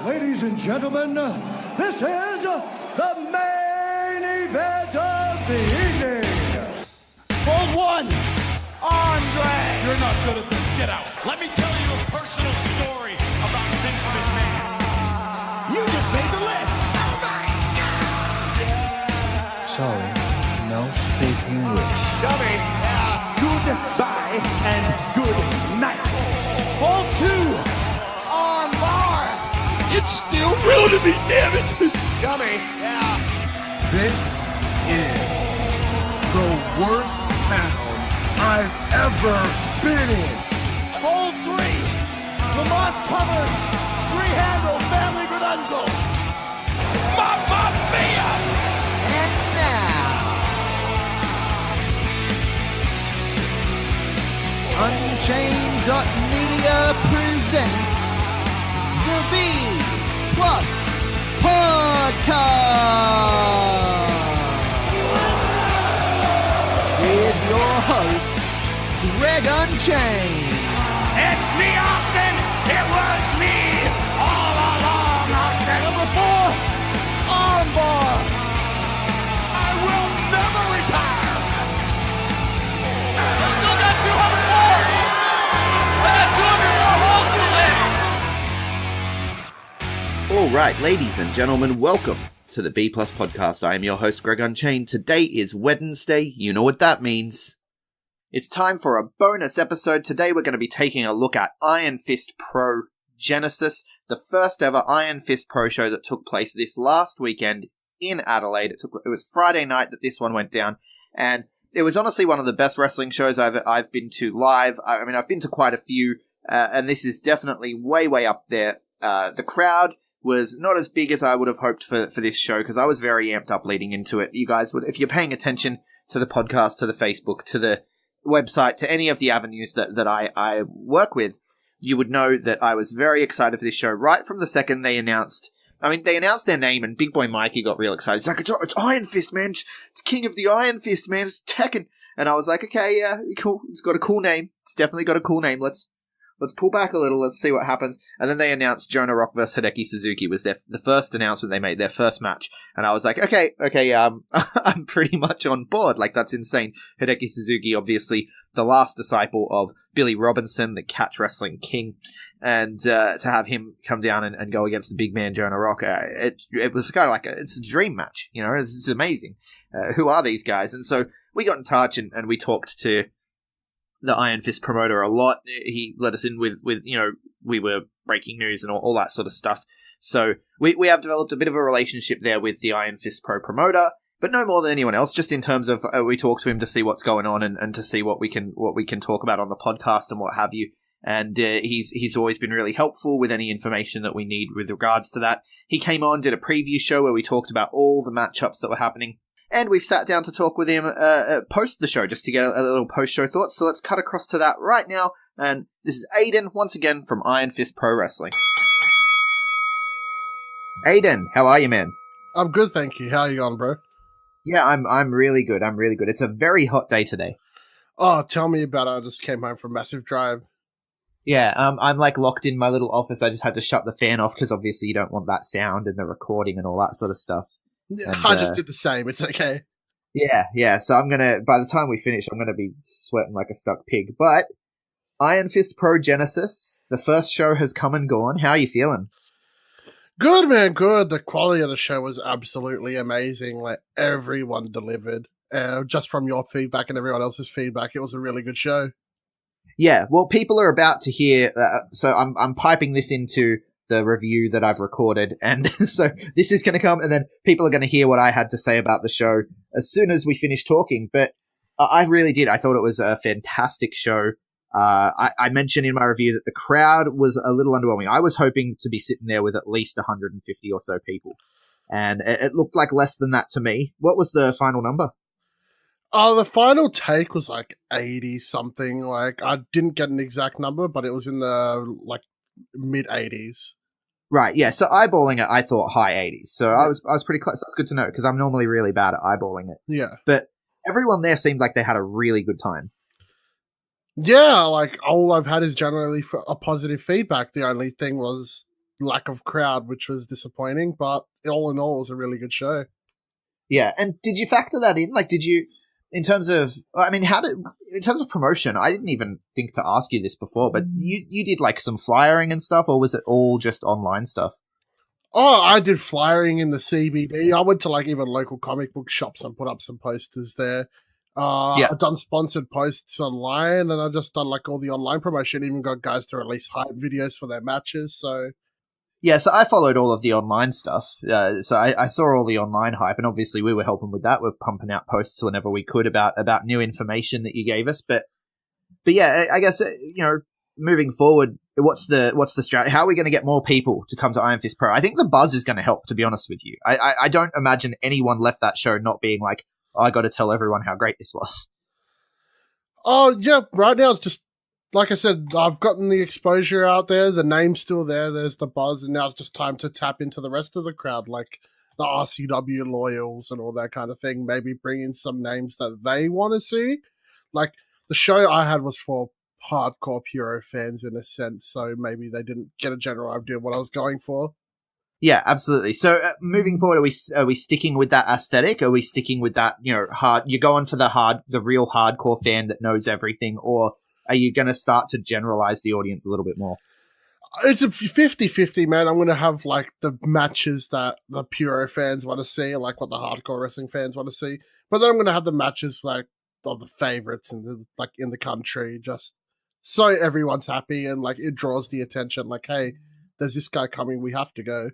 Ladies and gentlemen, this is the main event of the evening. Hold one, Andre. You're not good at this. Get out. Let me tell you a personal story about Vince McMahon. You just made the list. Oh my God. Sorry, no speak English. Dummy. Goodbye and good night. Hold two, on bar. It's still real to me, damn it. Dummy. This is the worst town I've ever been in. Hold three, Lamas covers, three-handle family Gradunzel. Mamma mia! And now, Unchained.media presents the B Plus Podcast with your host, Greg Unchained. It's me, Austin. It was me all along, Austin. Number 4, Armbar. I will never retire. I still got 200 more. I got 200 more holes to list. All right, ladies and gentlemen, welcome to the B Plus Podcast. I am your host, Greg Unchained. Today is Wednesday. You know what that means. It's time for a bonus episode. Today we're going to be taking a look at Iron Fist Pro Genesis, the first ever Iron Fist Pro show that took place this last weekend in Adelaide. It was Friday night that this one went down, and it was honestly one of the best wrestling shows I've been to live. I mean, I've been to quite a few, and this is definitely way up there. The crowd was not as big as I would have hoped for this show, because I was very amped up leading into it. You guys would, if you're paying attention to the podcast, to the Facebook, to the website, to any of the avenues that I work with, you would know that I was very excited for this show right from the second they announced. I mean, they announced their name, and Big Boy Mikey got real excited. He's like, it's Iron Fist, man. It's King of the Iron Fist, man. It's Tekken. And I was like, okay, yeah, cool. It's got a cool name. It's definitely got a cool name. Let's pull back a little. Let's see what happens. And then they announced Jonah Rock versus Hideki Suzuki. It was the first announcement they made, their first match. And I was like, okay, I'm pretty much on board. Like, that's insane. Hideki Suzuki, obviously the last disciple of Billy Robinson, the catch wrestling king. And to have him come down and go against the big man Jonah Rock, it was kind of like it's a dream match. You know, it's amazing. Who are these guys? And so we got in touch and we talked to the Iron Fist promoter a lot. He let us in with we were breaking news and all that sort of stuff. So we have developed a bit of a relationship there with the Iron Fist Pro promoter, but no more than anyone else, just in terms of we talk to him to see what's going on and to see what we can talk about on the podcast and what have you. And he's always been really helpful with any information that we need with regards to that. He came on, did a preview show where we talked about all the matchups that were happening. And we've sat down to talk with him post the show, just to get a little post-show thoughts. So let's cut across to that right now. And this is Aiden, once again, from Iron Fist Pro Wrestling. Aiden, how are you, man? I'm good, thank you. How are you going, bro? Yeah, I'm really good. I'm really good. It's a very hot day today. Oh, tell me about it. I just came home from Massive Drive. Yeah, I'm like locked in my little office. I just had to shut the fan off because obviously you don't want that sound and the recording and all that sort of stuff. Yeah, And, I just did the same. It's okay. Yeah. So by the time we finish, I'm gonna be sweating like a stuck pig. But Iron Fist Pro Genesis, the first show has come and gone. How are you feeling? Good, man, good. The quality of the show was absolutely amazing. Like, everyone delivered. Just from your feedback and everyone else's feedback, it was a really good show. Yeah, well, people are about to hear, so I'm piping this into the review that I've recorded, and so this is going to come, and then people are going to hear what I had to say about the show as soon as we finish talking, but I really did. I thought it was a fantastic show. I mentioned in my review that the crowd was a little underwhelming. I was hoping to be sitting there with at least 150 or so people, and it looked like less than that to me. What was the final number? The final take was like 80 something. Like, I didn't get an exact number, but it was in the like mid 80s. Right, yeah. So eyeballing it, I thought high 80s. So I was pretty close. That's good to know because I'm normally really bad at eyeballing it. Yeah. But everyone there seemed like they had a really good time. Yeah, like all I've had is generally a positive feedback. The only thing was lack of crowd, which was disappointing. But all in all, it was a really good show. Yeah, and did you factor that in? Like, did you, in terms of promotion, I didn't even think to ask you this before, but you did like some flyering and stuff, or was it all just online stuff? Oh, I did flyering in the CBD. I went to like even local comic book shops and put up some posters there. Yeah. I've done sponsored posts online, and I've just done like all the online promotion. Even got guys to release hype videos for their matches. So Yeah, so I followed all of the online stuff. So I saw all the online hype, and obviously we were helping with that. We're pumping out posts whenever we could about new information that you gave us. But yeah, I guess moving forward, what's the strategy? How are we going to get more people to come to Iron Fist Pro? I think the buzz is going to help. To be honest with you, I don't imagine anyone left that show not being like, oh, I got to tell everyone how great this was. Oh, yeah, right now it's just, like I said, I've gotten the exposure out there, the name's still there, there's the buzz, and now it's just time to tap into the rest of the crowd, like the RCW loyals and all that kind of thing, maybe bring in some names that they want to see. Like, the show I had was for hardcore Puro fans in a sense, so maybe they didn't get a general idea of what I was going for. Yeah, absolutely. So moving forward, are we sticking with that aesthetic? Are we sticking with that, hard? You're going for the real hardcore fan that knows everything, or are you going to start to generalize the audience a little bit more? It's a 50-50, man. I'm going to have like the matches that the Puro fans want to see, like what the hardcore wrestling fans want to see. But then I'm going to have the matches like of the favorites and like in the country, just so everyone's happy and like it draws the attention. Like, hey, there's this guy coming, we have to go.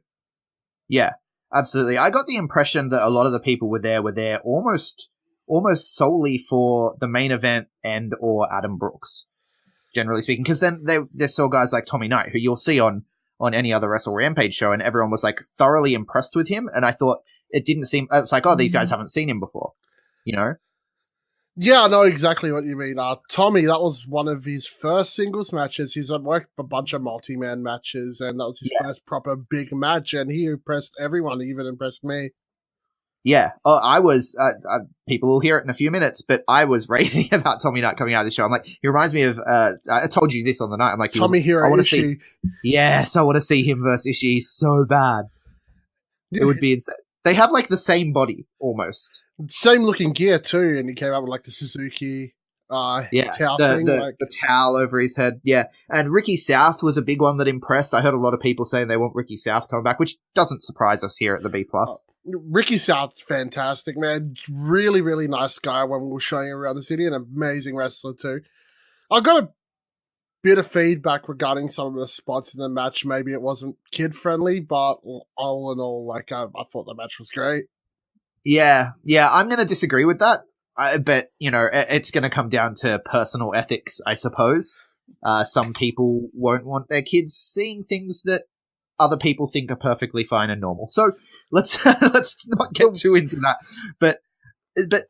Yeah, absolutely. I got the impression that a lot of the people were there almost solely for the main event and or Adam Brooks, generally speaking. Because then they saw guys like Tommy Knight, who you'll see on any other Wrestle Rampage show, and everyone was like thoroughly impressed with him. And I thought it didn't seem, it's like, oh, these guys haven't seen him before, Yeah, I know exactly what you mean. Tommy, that was one of his first singles matches. He's worked a bunch of multi-man matches, and that was his first proper big match, and he impressed everyone. He even impressed me. Yeah. Oh, I was, people will hear it in a few minutes, but I was raving about Tommy Knight coming out of the show. I'm like, he reminds me of, I told you this on the night. I'm like, Tomohiro Ishii. Yes, I want to see him versus Ishii so bad. It would be insane. They have like the same body almost. Same looking gear too, and he came out with like the Suzuki towel thing. The towel over his head. Yeah. And Ricky South was a big one that impressed. I heard a lot of people saying they want Ricky South coming back, which doesn't surprise us here at the B+. Ricky South's fantastic, man. Really, really nice guy when we were showing him around the city, an amazing wrestler too. I got a bit of feedback regarding some of the spots in the match. Maybe it wasn't kid friendly, but all in all, like I thought the match was great. Yeah, I'm going to disagree with that. But, it's going to come down to personal ethics, I suppose. Some people won't want their kids seeing things that other people think are perfectly fine and normal. So let's not get too into that. But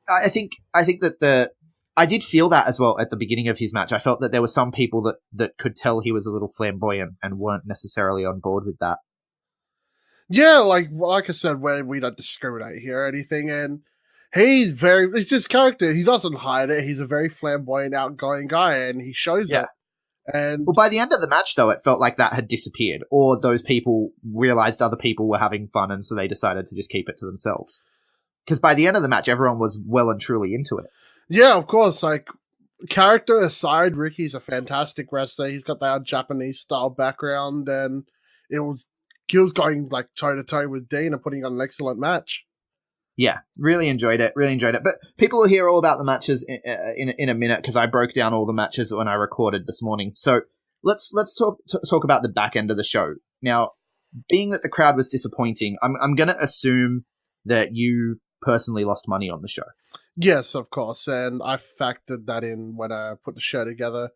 I think that I did feel that as well at the beginning of his match. I felt that there were some people that could tell he was a little flamboyant and weren't necessarily on board with that. Yeah, like I said, we don't discriminate here or anything, and it's his character. He doesn't hide it. He's a very flamboyant, outgoing guy, and he shows it. And well, by the end of the match, though, it felt like that had disappeared, or those people realized other people were having fun, and so they decided to just keep it to themselves. Because by the end of the match, everyone was well and truly into it. Yeah, of course. Like, character aside, Ricky's a fantastic wrestler. He's got that Japanese style background, and he was going like toe to toe with Dean and putting on an excellent match. Yeah, really enjoyed it. But people will hear all about the matches in a minute, because I broke down all the matches when I recorded this morning. So let's talk about the back end of the show. Now, being that the crowd was disappointing, I'm going to assume that you personally lost money on the show. Yes, of course, and I factored that in when I put the show together.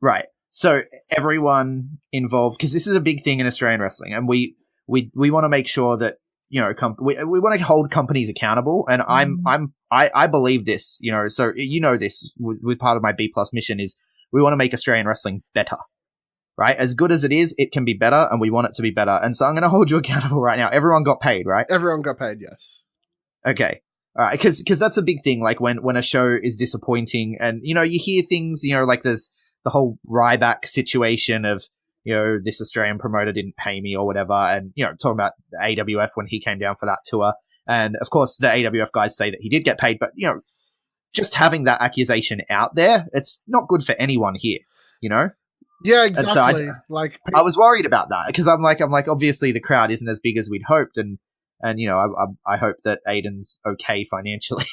Right. So everyone involved, because this is a big thing in Australian wrestling, and we want to make sure that we want to hold companies accountable, and I believe this, so this with part of my B+ mission is we want to make Australian wrestling better, right? As good as it is, it can be better, and we want it to be better. And so I'm going to hold you accountable right now. Everyone got paid, right? Everyone got paid, yes. Okay. All right. Because that's a big thing. Like when a show is disappointing, and you hear things, like there's the whole Ryback situation of this Australian promoter didn't pay me or whatever. And, talking about the AWF when he came down for that tour. And of course, the AWF guys say that he did get paid, but, just having that accusation out there, it's not good for anyone here, Yeah, And exactly. so I was worried about that because I'm like, obviously the crowd isn't as big as we'd hoped. And I hope that Aiden's okay financially.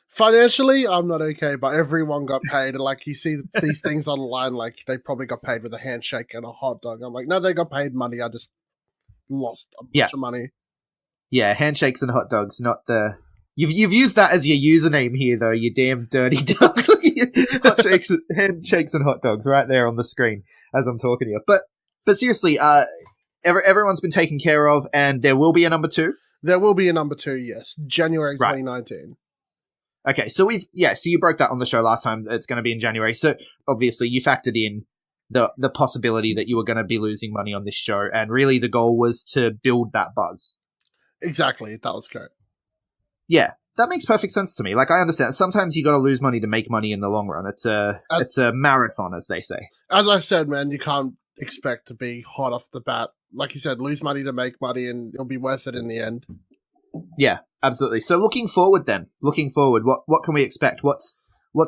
Financially, I'm not okay, but everyone got paid. And like you see these things online, like they probably got paid with a handshake and a hot dog. I'm like, no, they got paid money. I just lost a bunch of money. Yeah, handshakes and hot dogs, not the. You've used that as your username here, though. You damn dirty dog. Handshakes and hot dogs, right there on the screen as I'm talking to you. But seriously, everyone's been taken care of, and there will be a number 2. There will be a number 2, yes, January 2019. Okay, so so you broke that on the show last time. It's going to be in January. So obviously you factored in the possibility that you were going to be losing money on this show, and really the goal was to build that buzz. Exactly, that was correct. Yeah, that makes perfect sense to me. Like, I understand. Sometimes you got to lose money to make money in the long run. It's a marathon, as they say. As I said, man, you can't expect to be hot off the bat. Like you said, lose money to make money, and it'll be worth it in the end. Yeah, absolutely. So looking forward, what can we expect? What's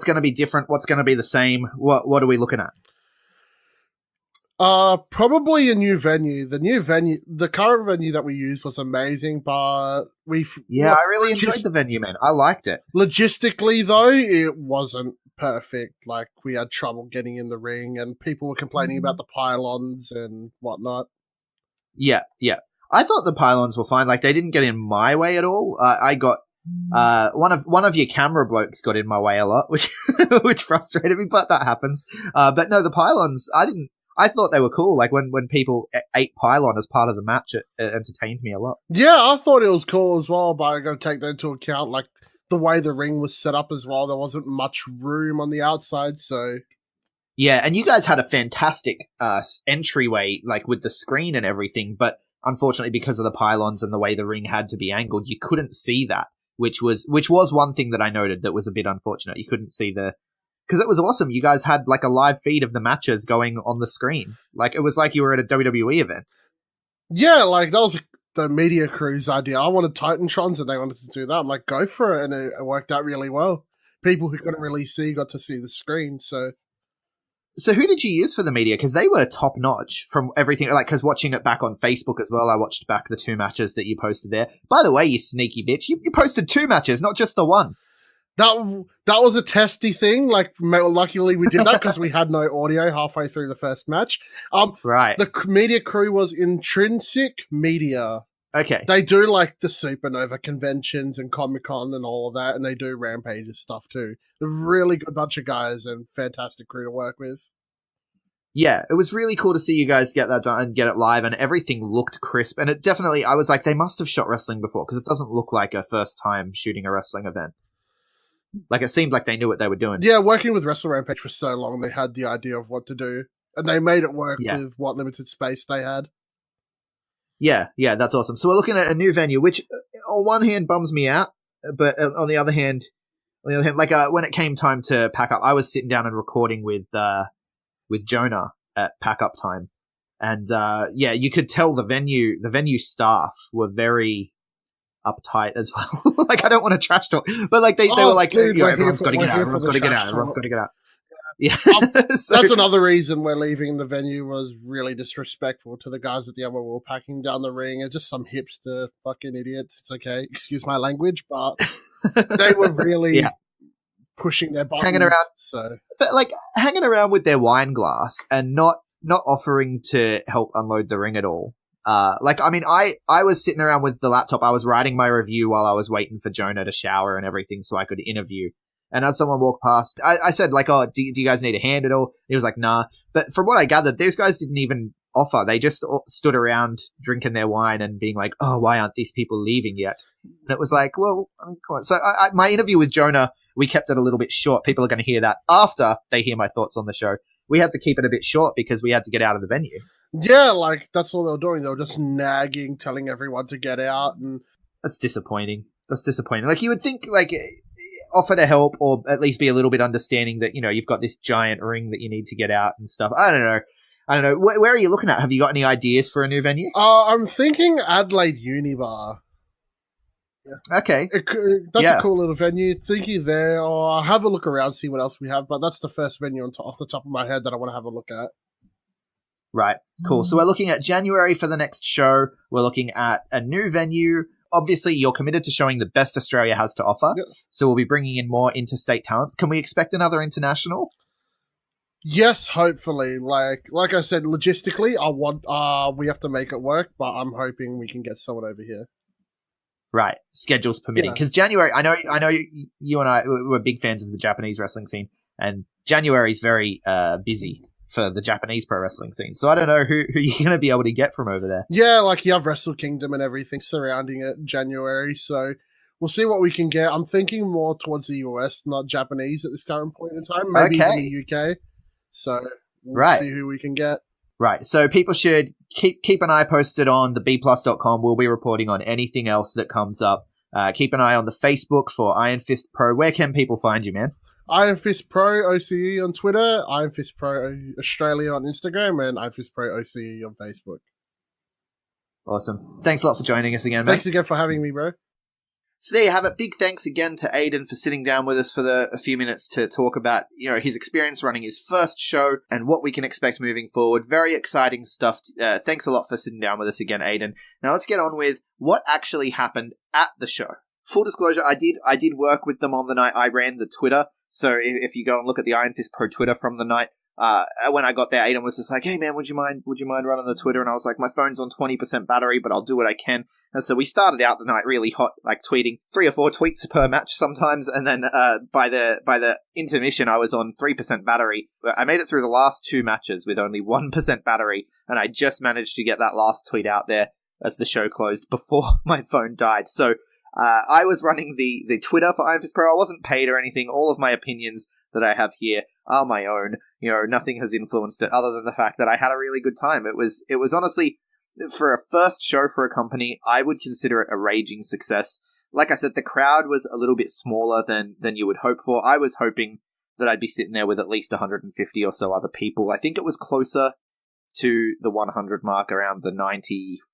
going to be different? What's going to be the same? What are we looking at? Probably a new venue. The current venue that we used was amazing, but I really enjoyed the venue, man. I liked it. Logistically, though, it wasn't perfect. Like, we had trouble getting in the ring, and people were complaining about the pylons and whatnot. Yeah. I thought the pylons were fine. Like, they didn't get in my way at all. I got one of your camera blokes got in my way a lot, which frustrated me, but that happens. But no, the pylons, I thought they were cool. Like, when people ate pylon as part of the match, it entertained me a lot. Yeah, I thought it was cool as well, but I got to take that into account. Like, the way the ring was set up as well, there wasn't much room on the outside, so... Yeah, and you guys had a fantastic entryway, like, with the screen and everything, but unfortunately, because of the pylons and the way the ring had to be angled, you couldn't see that, which was one thing that I noted that was a bit unfortunate. You couldn't see because it was awesome. You guys had like a live feed of the matches going on the screen. Like, it was like you were at a WWE event. Yeah, like that was the media crew's idea. I wanted Titantrons and they wanted to do that. I'm like, go for it. And it worked out really well. People who couldn't really see got to see the screen. So who did you use for the media? Because they were top notch from everything. Like, because watching it back on Facebook as well, I watched back the 2 matches that you posted there. By the way, you sneaky bitch, you posted 2 matches, not just the one. That was a testy thing. Like, luckily we did that because we had no audio halfway through the first match. Right. The media crew was Intrinsic Media. Okay. They do like the Supernova conventions and Comic-Con and all of that, and they do Rampage's stuff too. They're a really good bunch of guys and fantastic crew to work with. Yeah, it was really cool to see you guys get that done and get it live, and everything looked crisp. And it definitely, I was like, they must have shot wrestling before, because it doesn't look like a first time shooting a wrestling event. Like, it seemed like they knew what they were doing. Yeah, working with Wrestle Rampage for so long, they had the idea of what to do. And they made it work with what limited space they had. Yeah, that's awesome. So we're looking at a new venue, which on one hand bums me out, but on the other hand, like when it came time to pack up, I was sitting down and recording with Jonah at pack up time. And you could tell the venue staff were very uptight as well. Like, I don't want to trash talk, but like they were like, dude, everyone's got to get out. Everyone's got to get out. Everyone's got to get out. Yeah, that's another reason we're leaving. The venue was really disrespectful to the guys at the other wall packing down the ring. And just some hipster fucking idiots. It's okay, excuse my language, but they were really pushing their buttons. Hanging around, but like hanging around with their wine glass and not offering to help unload the ring at all. Like, I mean, I was sitting around with the laptop. I was writing my review while I was waiting for Jonah to shower and everything so I could interview. And as someone walked past, I said, like, oh, do you guys need a hand at all? He was like, nah. But from what I gathered, those guys didn't even offer. They just stood around drinking their wine and being like, oh, why aren't these people leaving yet? And it was like, well, I mean, come on. So my interview with Jonah, we kept it a little bit short. People are going to hear that after they hear my thoughts on the show. We had to keep it a bit short because we had to get out of the venue. Yeah, like, that's all they were doing. They were just nagging, telling everyone to get out. And that's disappointing. Like, you would think, like, offer to help or at least be a little bit understanding that, you've got this giant ring that you need to get out and stuff. I don't know. I don't know. Where are you looking at? Have you got any ideas for a new venue? I'm thinking Adelaide Unibar. Okay. That's Yeah. a cool little venue. Thinking there, or I'll have a look around, see what else we have. But that's the first venue off the top of my head that I want to have a look at. Right. Cool. So we're looking at January for the next show. We're looking at a new venue. Obviously, you're committed to showing the best Australia has to offer. Yep. So we'll be bringing in more interstate talents. Can we expect another international? Yes, hopefully. Like I said, logistically, we have to make it work, but I'm hoping we can get someone over here. Right. Schedules permitting. Yeah. Because January, I know you and I, we're big fans of the Japanese wrestling scene, and January is very busy for the Japanese pro wrestling scene. So I don't know who you're going to be able to get from over there. Yeah, like you have Wrestle Kingdom and everything surrounding it in January, so we'll see what we can get. I'm thinking more towards the US, not Japanese at this current point in time. Maybe Okay. even the UK. So we'll Right. see who we can get. Right. So people should keep an eye posted on the bplus.com. We'll be reporting on anything else that comes up. Keep an eye on the Facebook for Iron Fist Pro. Where can people find you, man? Iron Fist Pro OCE on Twitter, Iron Fist Pro Australia on Instagram, and Iron Fist Pro OCE on Facebook. Awesome. Thanks a lot for joining us again, mate. Thanks again for having me, bro. So there you have it. Big thanks again to Aiden for sitting down with us for a few minutes to talk about, his experience running his first show and what we can expect moving forward. Very exciting stuff. Thanks a lot for sitting down with us again, Aiden. Now let's get on with what actually happened at the show. Full disclosure, I did work with them on the night. I ran the Twitter. So if you go and look at the Iron Fist Pro Twitter from the night, when I got there, Aiden was just like, "Hey man, would you mind running the Twitter?" And I was like, "My phone's on 20% battery, but I'll do what I can." And so we started out the night really hot, like tweeting 3 or 4 tweets per match sometimes, and then by the intermission, I was on 3% battery. I made it through the last 2 matches with only 1% battery, and I just managed to get that last tweet out there as the show closed before my phone died. So I was running the Twitter for Iron Fist Pro. I wasn't paid or anything. All of my opinions that I have here are my own. Nothing has influenced it other than the fact that I had a really good time. It was honestly, for a first show for a company, I would consider it a raging success. Like I said, the crowd was a little bit smaller than you would hope for. I was hoping that I'd be sitting there with at least 150 or so other people. I think it was closer to the 100 mark, around the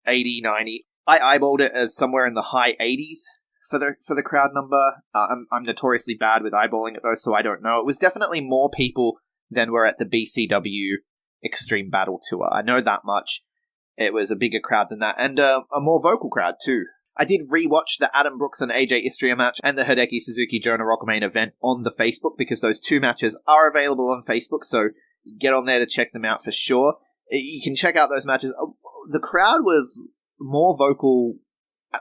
80, 90. I eyeballed it as somewhere in the high 80s for the crowd number. I'm notoriously bad with eyeballing it though, so I don't know. It was definitely more people than were at the BCW Extreme Battle Tour. I know that much. It was a bigger crowd than that, and a more vocal crowd too. I did rewatch the Adam Brooks and AJ Istria match and the Hideki Suzuki Jonah Rock main event on the Facebook, because those 2 matches are available on Facebook, so get on there to check them out for sure. You can check out those matches. The crowd was more vocal.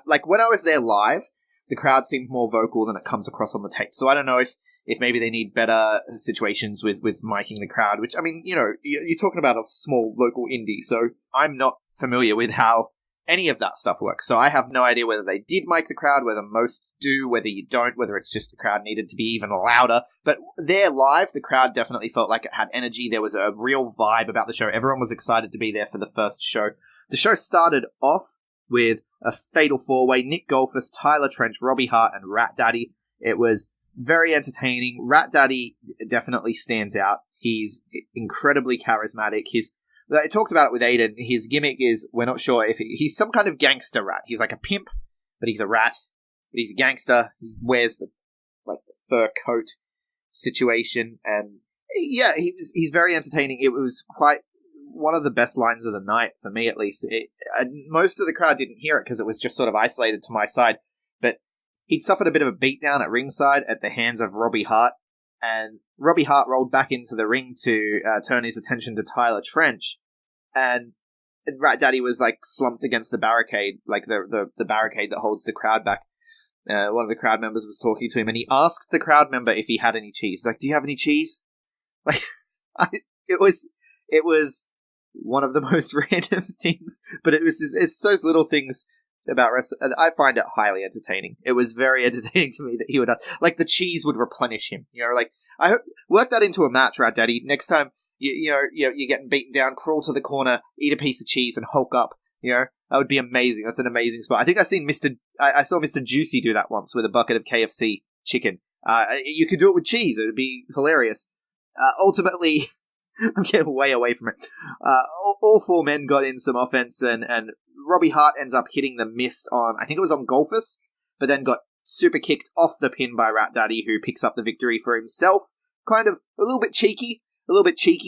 Like, when I was there live, the crowd seemed more vocal than it comes across on the tape. So I don't know if maybe they need better situations with miking the crowd, which, I mean, you're talking about a small local indie, so I'm not familiar with how any of that stuff works. So I have no idea whether they did mic the crowd, whether most do, whether you don't, whether it's just the crowd needed to be even louder. But there live, the crowd definitely felt like it had energy. There was a real vibe about the show. Everyone was excited to be there for the first show. The show started off with a fatal 4-way: Nick Goldfuss, Tyler Trench, Robbie Hart, and Rat Daddy. It was very entertaining. Rat Daddy definitely stands out. He's incredibly charismatic. I talked about it with Aiden. His gimmick is, we're not sure if he's some kind of gangster rat. He's like a pimp, but he's a rat. But he's a gangster. He wears the fur coat situation, and yeah, he's very entertaining. It was quite one of the best lines of the night, for me at least. Most of the crowd didn't hear it because it was just sort of isolated to my side, but he'd suffered a bit of a beatdown at ringside at the hands of Robbie Hart, and Robbie Hart rolled back into the ring to turn his attention to Tyler Trench, and Rat Daddy was slumped against the barricade, the barricade that holds the crowd back. One of the crowd members was talking to him, and he asked the crowd member if he had any cheese. He's like, "Do you have any cheese?" It was one of the most random things, but it's those little things about wrestling. I find it highly entertaining. It was very entertaining to me that he would the cheese would replenish him. I hope work that into a match, Rat Daddy. Next time you're getting beaten down, crawl to the corner, eat a piece of cheese, and hulk up. That would be amazing. That's an amazing spot. I think I saw Mr. Juicy do that once with a bucket of KFC chicken. You could do it with cheese. It would be hilarious. Ultimately, I'm getting way away from it. All four men got in some offense, and Robbie Hart ends up hitting the mist on, I think it was on Golfus, but then got super kicked off the pin by Rat Daddy, who picks up the victory for himself. Kind of a little bit cheeky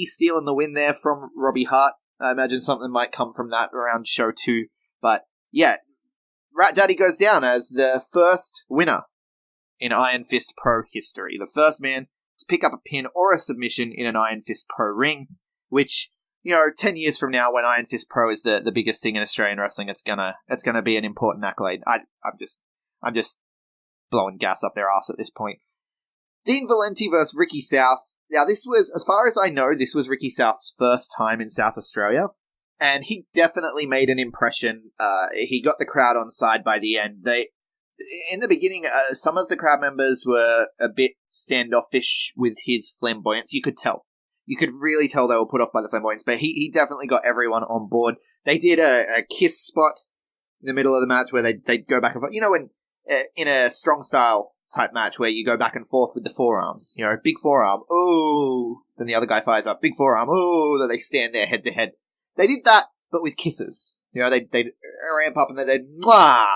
stealing the win there from Robbie Hart. I imagine something might come from that around show 2. But yeah, Rat Daddy goes down as the first winner in Iron Fist Pro history. The first man to pick up a pin or a submission in an Iron Fist Pro ring, which, 10 years from now, when Iron Fist Pro is the biggest thing in Australian wrestling, it's gonna be an important accolade. I'm just blowing gas up their ass at this point. Dean Valenti versus Ricky South. Now, this was, as far as I know, this was Ricky South's first time in South Australia, and he definitely made an impression. He got the crowd on side by the end. In the beginning, some of the crowd members were a bit standoffish with his flamboyance. You could tell. You could really tell they were put off by the flamboyance, but he definitely got everyone on board. They did a kiss spot in the middle of the match where they'd go back and forth. When in a strong style type match where you go back and forth with the forearms, big forearm, oh, then the other guy fires up, big forearm, oh, then they stand there head to head. They did that, but with kisses. They'd ramp up and then they'd mwah.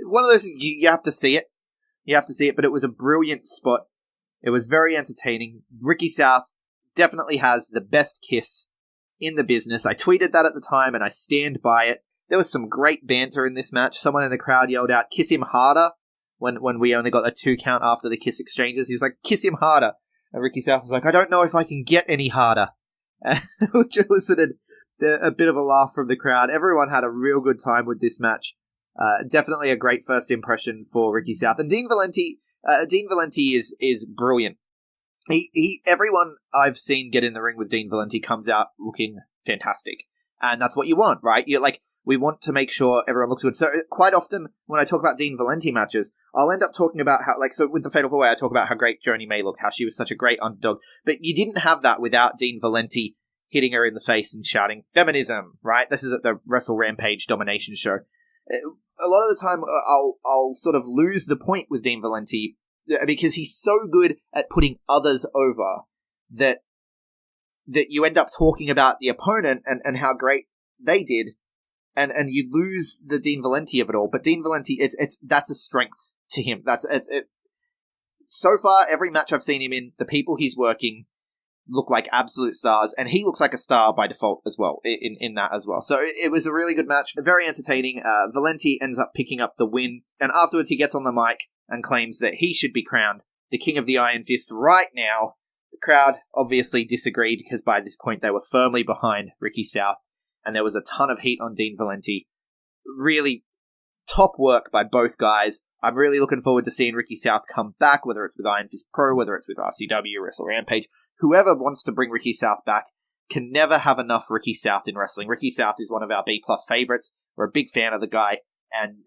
One of those things, you have to see it. You have to see it, but it was a brilliant spot. It was very entertaining. Ricky South definitely has the best kiss in the business. I tweeted that at the time, and I stand by it. There was some great banter in this match. Someone in the crowd yelled out, "Kiss him harder," when we only got a 2 count after the kiss exchanges. He was like, "Kiss him harder." And Ricky South was like, "I don't know if I can get any harder," which elicited a bit of a laugh from the crowd. Everyone had a real good time with this match. Definitely a great first impression for Ricky South. And Dean Valenti is brilliant. Everyone I've seen get in the ring with Dean Valenti comes out looking fantastic. And that's what you want, right? We want to make sure everyone looks good. So quite often when I talk about Dean Valenti matches, I'll end up talking about how, so with the Fatal 4-Way, I talk about how great Joni May looked, how she was such a great underdog. But you didn't have that without Dean Valenti hitting her in the face and shouting, "Feminism," right? This is at the Wrestle Rampage Domination show. A lot of the time, I'll sort of lose the point with Dean Valenti because he's so good at putting others over that you end up talking about the opponent and how great they did, and you lose the Dean Valenti of it all. But Dean Valenti, that's a strength to him. So far, every match I've seen him in, the people he's working look like absolute stars, and he looks like a star by default as well, in that as well. So it was a really good match, very entertaining. Valenti ends up picking up the win, and afterwards he gets on the mic and claims that he should be crowned the King of the Iron Fist right now. The crowd obviously disagreed, because by this point they were firmly behind Ricky South, and there was a ton of heat on Dean Valenti. Really top work by both guys. I'm really looking forward to seeing Ricky South come back, whether it's with Iron Fist Pro, whether it's with RCW, Wrestle Rampage. Whoever wants to bring Ricky South back can never have enough Ricky South in wrestling. Ricky South is one of our B+ favorites. We're a big fan of the guy, and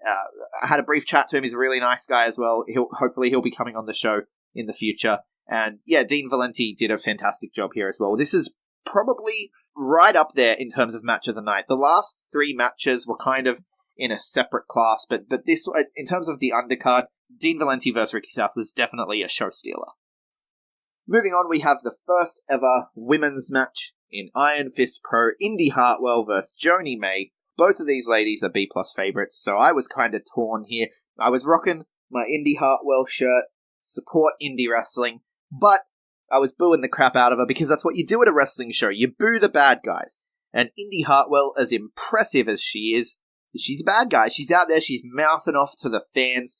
I had a brief chat to him. He's a really nice guy as well. Hopefully he'll be coming on the show in the future. And yeah, Dean Valenti did a fantastic job here as well. This is probably right up there in terms of match of the night. The last 3 matches were kind of in a separate class, but this, in terms of the undercard, Dean Valenti versus Ricky South was definitely a show stealer. Moving on, we have the first ever women's match in Iron Fist Pro, Indi Hartwell versus Joni May. Both of these ladies are B+ favorites, so I was kind of torn here. I was rocking my Indi Hartwell shirt, support indie wrestling, but I was booing the crap out of her because that's what you do at a wrestling show. You boo the bad guys. And Indi Hartwell, as impressive as she is, she's a bad guy. She's out there, she's mouthing off to the fans.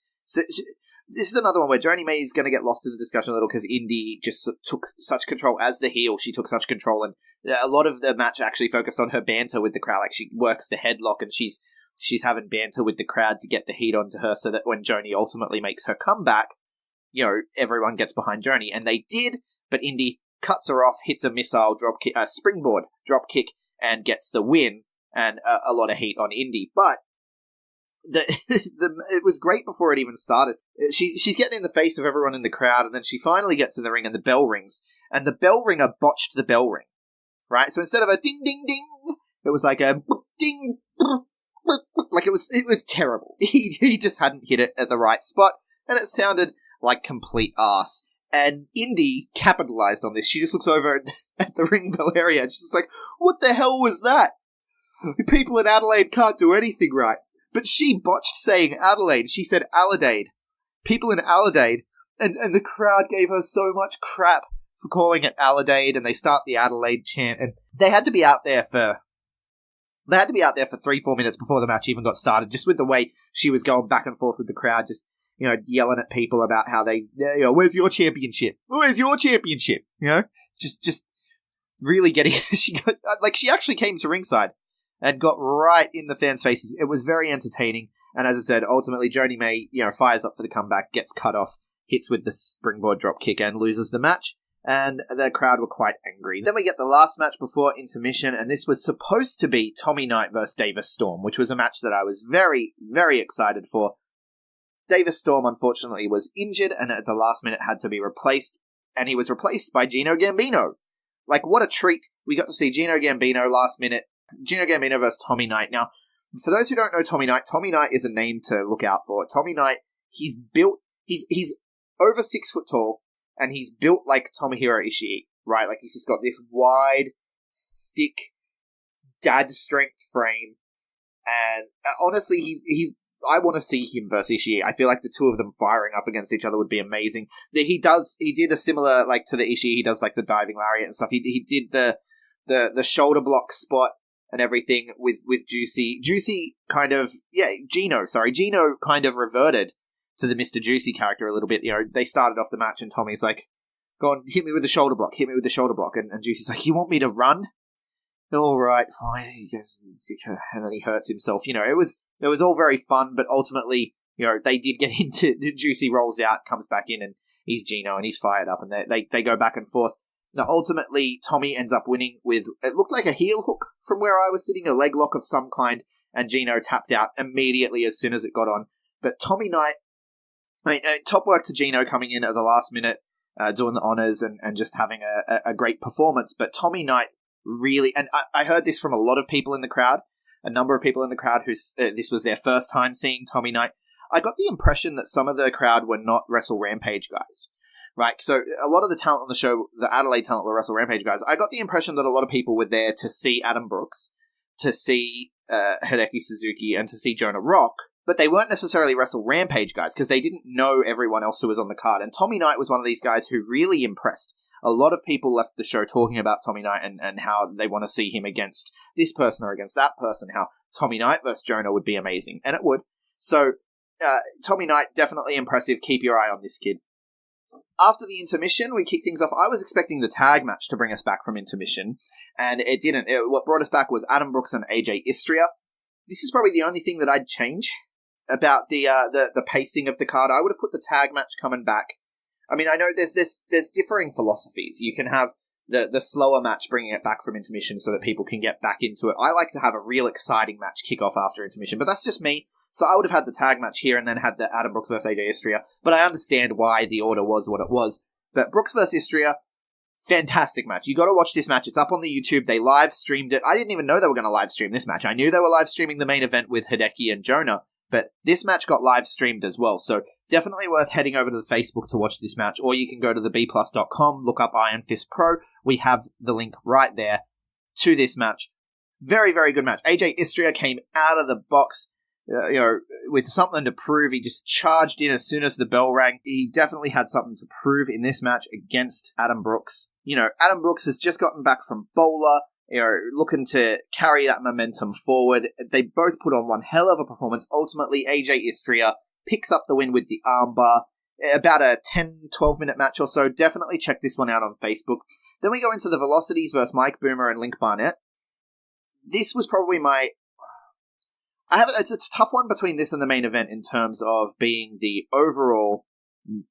This is another one where Joni May is going to get lost in the discussion a little because Indi just took such control as the heel. She took such control, and a lot of the match actually focused on her banter with the crowd. Like, she works the headlock, and she's having banter with the crowd to get the heat onto her, so that when Joni ultimately makes her comeback, everyone gets behind Joni, and they did. But Indi cuts her off, hits a missile drop kick, a springboard drop kick, and gets the win, and a lot of heat on Indi. But it was great before it even started. She's getting in the face of everyone in the crowd, and then she finally gets in the ring, and the bell rings, and the bell ringer botched the bell ring, right? So instead of a ding ding ding, it was like a ding, like it was terrible. He just hadn't hit it at the right spot, and it sounded like complete arse. And Indy capitalized on this. She just looks over at the ring bell area and she's just like, what the hell was that? People in Adelaide can't do anything right. But she botched saying Adelaide. She said Aladade. People in Aladade. And the crowd gave her so much crap for calling it Aladade, and they start the Adelaide chant. And they had to be out there for 3-4 minutes before the match even got started, just with the way she was going back and forth with the crowd, just, you know, yelling at people about how they, you know, where's your championship? Where's your championship? You know, just really getting, she actually came to ringside and got right in the fans' faces. It was very entertaining. And as I said, ultimately, Joni May, you know, fires up for the comeback, gets cut off, hits with the springboard drop kick and loses the match. And the crowd were quite angry. Then we get the last match before intermission, and this was supposed to be Tommy Knight versus Davis Storm, which was a match that I was very, very excited for. Davis Storm, unfortunately, was injured, and at the last minute had to be replaced, and he was replaced by Gino Gambino. Like, what a treat. We got to see Gino Gambino last minute. Gino Gambino versus Tommy Knight. Now, for those who don't know Tommy Knight is a name to look out for. Tommy Knight, he's over 6 foot tall, and he's built like Tomohiro Ishii, right? Like, he's just got this wide, thick, dad strength frame. And honestly, I want to see him versus Ishii. I feel like the two of them firing up against each other would be amazing. He did a similar, like, to the Ishii. He does, like, the diving lariat and stuff. He did the shoulder block spot and everything with Juicy. Juicy kind of, Gino kind of reverted to the Mr. Juicy character a little bit. You know, they started off the match and Tommy's like, go on, hit me with the shoulder block. And Juicy's like, you want me to run? All right, fine. He goes, and then he hurts himself. You know, it was all very fun, but ultimately, you know, they did get into, Juicy rolls out, comes back in, and he's Gino, and he's fired up, and they go back and forth. Now, ultimately, Tommy ends up winning with, it looked like a heel hook from where I was sitting, a leg lock of some kind, and Gino tapped out immediately as soon as it got on. But Tommy Knight, top work to Gino coming in at the last minute, doing the honors and just having a great performance. But Tommy Knight really, and I heard this from a lot of people in the crowd, a number of people in the crowd who's this was their first time seeing Tommy Knight. I got the impression that some of the crowd were not Wrestle Rampage guys, right? So a lot of the talent on the show, the Adelaide talent, were Wrestle Rampage guys. I got the impression that a lot of people were there to see Adam Brooks, to see Hideki Suzuki, and to see Jonah Rock, but they weren't necessarily Wrestle Rampage guys because they didn't know everyone else who was on the card. And Tommy Knight was one of these guys who really impressed. A lot of people left the show talking about Tommy Knight and how they want to see him against this person or against that person, how Tommy Knight versus Jonah would be amazing. And it would. So, Tommy Knight, definitely impressive. Keep your eye on this kid. After the intermission, we kick things off. I was expecting the tag match to bring us back from intermission, and it didn't. What brought us back was Adam Brooks and AJ Istria. This is probably the only thing that I'd change about the pacing of the card. I would have put the tag match coming back. I mean, I know there's differing philosophies. You can have the slower match bringing it back from intermission so that people can get back into it. I like to have a real exciting match kick off after intermission, but that's just me. So I would have had the tag match here and then had the Adam Brooks vs. AJ Istria, but I understand why the order was what it was. But Brooks vs. Istria, fantastic match. You got to watch this match. It's up on the YouTube. They live streamed it. I didn't even know they were going to live stream this match. I knew they were live streaming the main event with Hideki and Jonah, but this match got live streamed as well. So definitely worth heading over to the Facebook to watch this match, or you can go to thebplus.com, look up Iron Fist Pro. We have the link right there to this match. Very, very good match. AJ Istria came out of the box, with something to prove. He just charged in as soon as the bell rang. He definitely had something to prove in this match against Adam Brooks. You know, Adam Brooks has just gotten back from Bowler, looking to carry that momentum forward. They both put on one hell of a performance. Ultimately, AJ Istria picks up the win with the armbar. About a 10-12 minute match or so. Definitely check this one out on Facebook. Then we go into the Velocities versus Mike Boomer and Link Barnett. This was probably it's a tough one between this and the main event in terms of being the overall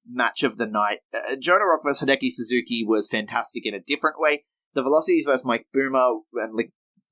match of the night. Jonah Rock vs. Hideki Suzuki was fantastic in a different way. The Velocities versus Mike Boomer